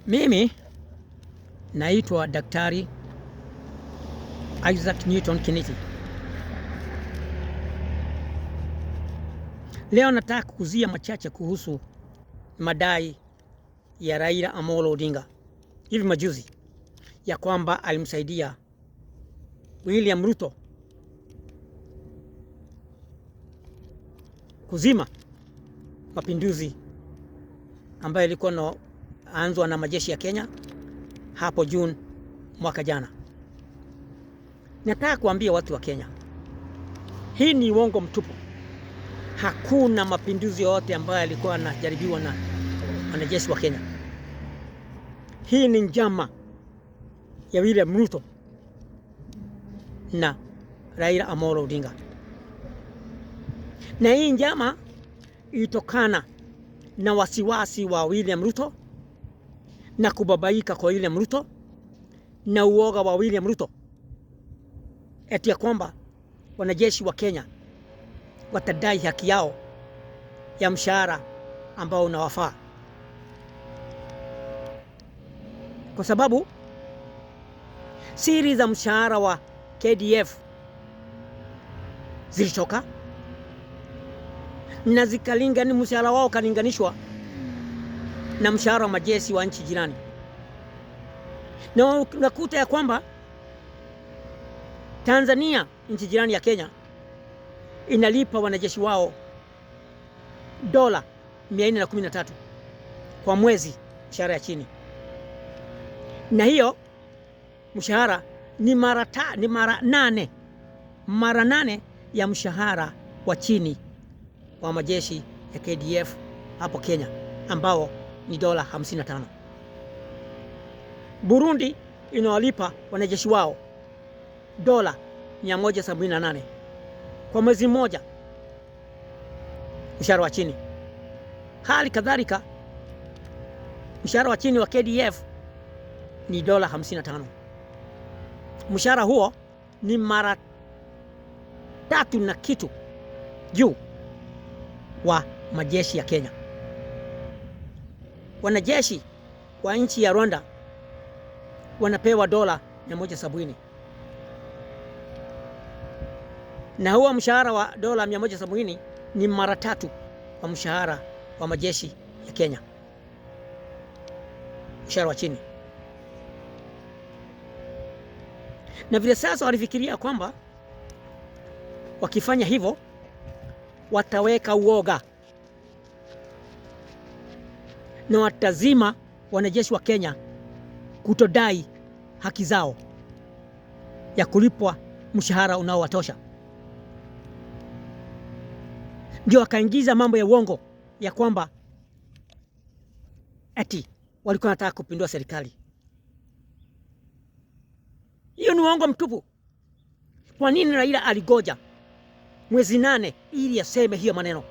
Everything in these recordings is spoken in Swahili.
Mimi naitwa Daktari Isaac Newton Kiniti. Leo nataka kukuzia machache kuhusu madai ya Raila Amolo Odinga hivi majuzi ya kwamba alimsaidia William Ruto kuzima mapinduzi ambayo ilikuwa inaanzwa na majeshi ya Kenya hapo June mwaka jana. Nataka kuambia watu wa Kenya, hii ni uongo mtupu. Hakuna mapinduzi yote ambayo yalikuwa yanajaribiwa na wanajeshi wa Kenya. Hii ni njama ya William Ruto na Raila Amolo Odinga. Na hii njama ilitokana na wasiwasi wa William Ruto na kubabaika kwa William Ruto na uoga wa William Ruto eti ya kwamba wanajeshi wa Kenya watadai haki yao ya mshahara ambao unawafaa, kwa sababu siri za mshahara wa KDF zilitoka na zikalingani, mshahara wao kalinganishwa na mshahara wa majeshi wa nchi jirani, na unakuta ya kwamba Tanzania, nchi jirani ya Kenya, inalipa wanajeshi wao dola 413 kwa mwezi, mshahara ya chini. Na hiyo mshahara ni mara nane ya mshahara wa chini wa majeshi ya KDF hapo Kenya, ambao ni dola 55. Burundi inawalipa wanajeshi wao dola 178 kwa mwezi mmoja, mshahara wa chini. Hali kadhalika mshahara wa chini wa KDF ni dola 55. Mshahara huo ni mara 3 na kitu juu wa majeshi ya Kenya. Wanajeshi wa nchi ya Rwanda wanapewa dola 170, na huo mshahara wa dola 170 ni mara 3 wa mshahara wa majeshi ya Kenya, mshahara wa chini. Na vile sasa walifikiria kwamba wakifanya hivyo wataweka uoga na watazima wanajeshi wa Kenya kutodai haki zao ya kulipwa mshahara unaowatosha. Ndio wakaingiza mambo ya uongo ya kwamba eti walikuwa wanataka kupindua serikali. Hiyo ni uongo mtupu. Kwa nini Raila aligoja mwezi 8 ili aseme hiyo maneno?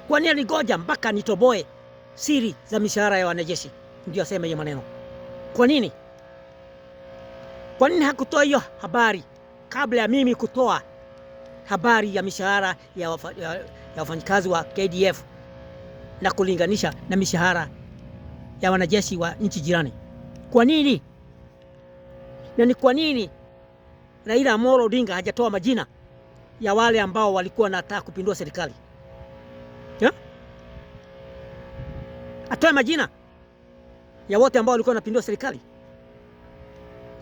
Kwa nini aligoja mpaka nitoboe siri za mishahara ya wanajeshi ndio aseme hiyo maneno? Kwa nini? Kwa nini hakutoa hiyo habari kabla ya mimi kutoa habari ya mishahara ya wafanyikazi wa KDF na kulinganisha na mishahara ya wanajeshi wa nchi jirani? Kwa nini? Na ni kwa nini Raila Amolo Odinga hajatoa majina ya wale ambao walikuwa wanataka kupindua serikali? Atoe majina ya wote ambao walikuwa wanapindua serikali.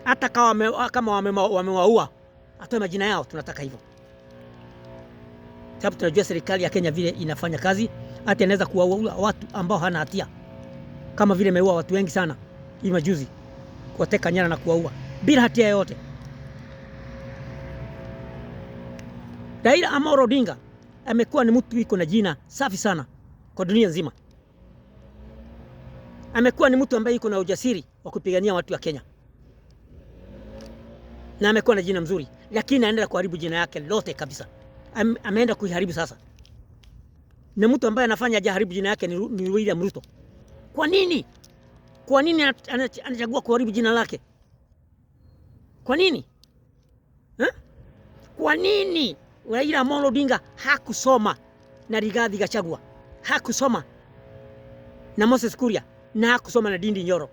Hata kama wamewaua, atoe majina yao. Tunataka hivyo, sababu tunajua serikali ya Kenya vile inafanya kazi. Hata inaweza kuwaua watu ambao hana hatia, kama vile imeua watu wengi sana hivi majuzi, kuwateka nyara na kuwaua bila hatia yoyote. Raila Amolo Odinga amekuwa ni mtu iko na jina safi sana kwa dunia nzima. Amekuwa ni mtu ambaye iko na ujasiri wa kupigania watu wa Kenya, na amekuwa na jina mzuri, lakini anaenda kuharibu jina yake lote kabisa. Ameenda kuiharibu sasa. Na mtu ambaye anafanya haribu jina yake ni William Ruto. Kwa nini? Kwa nini anachagua kuharibu jina lake? Kwa nini? Kwa nini Raila Amolo Odinga hakusoma na Rigathi Gachagua? Hakusoma na Moses Kuria? na hakusoma na Ndindi Nyoro,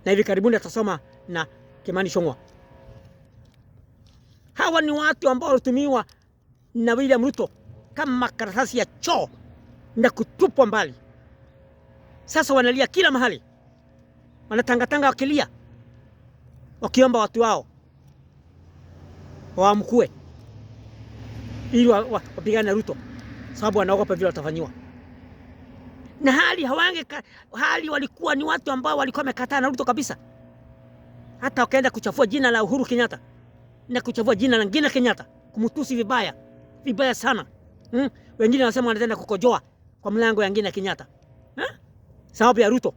na hivi karibuni atasoma na Kimani Ichung'wah. Hawa ni watu ambao walitumiwa na William Ruto kama karatasi ya choo na kutupwa mbali. Sasa wanalia kila mahali, wanatangatanga wakilia, wakiomba watu wao waamkue ili wapigane na Ruto, sababu wanaogopa vile watafanyiwa. Na hali walikuwa ni watu ambao walikuwa wamekataa na Ruto kabisa. Hata wakaenda kuchafua jina la Uhuru Kenyatta na kuchafua jina la Ngina Kenyatta, kumtusi vibaya sana. Wengine wanasema wanaenda kukojoa kwa mlango ya Ngina Kenyatta sababu ya Ruto.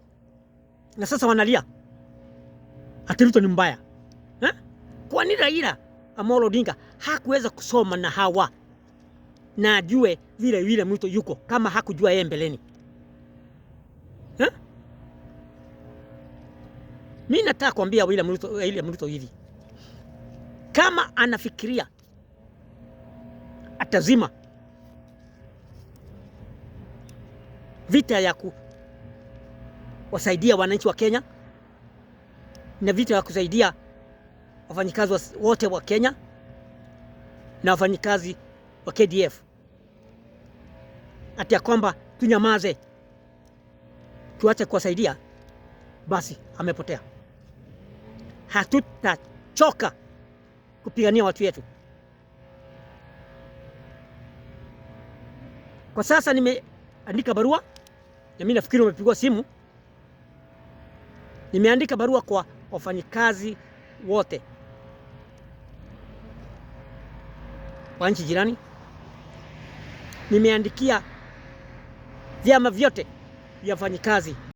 Na sasa wanalia ati Ruto ni mbaya. Kwa nini Raila Amolo Odinga hakuweza kusoma na hawa na ajue vile Ruto yuko, kama hakujua yeye mbeleni? Mimi nataka kuambia William Ruto hivi, kama anafikiria atazima vita ya kuwasaidia wananchi wa Kenya na vita ya kusaidia wafanyikazi wote wa Kenya na wafanyikazi wa KDF, ati ya kwamba tunyamaze tuache kuwasaidia, basi amepotea. Hatutachoka kupigania watu wetu. Kwa sasa nimeandika barua, na mimi nafikiri umepigwa simu. Nimeandika barua kwa wafanyikazi wote wa nchi jirani. Nimeandikia vyama vyote vya wafanyikazi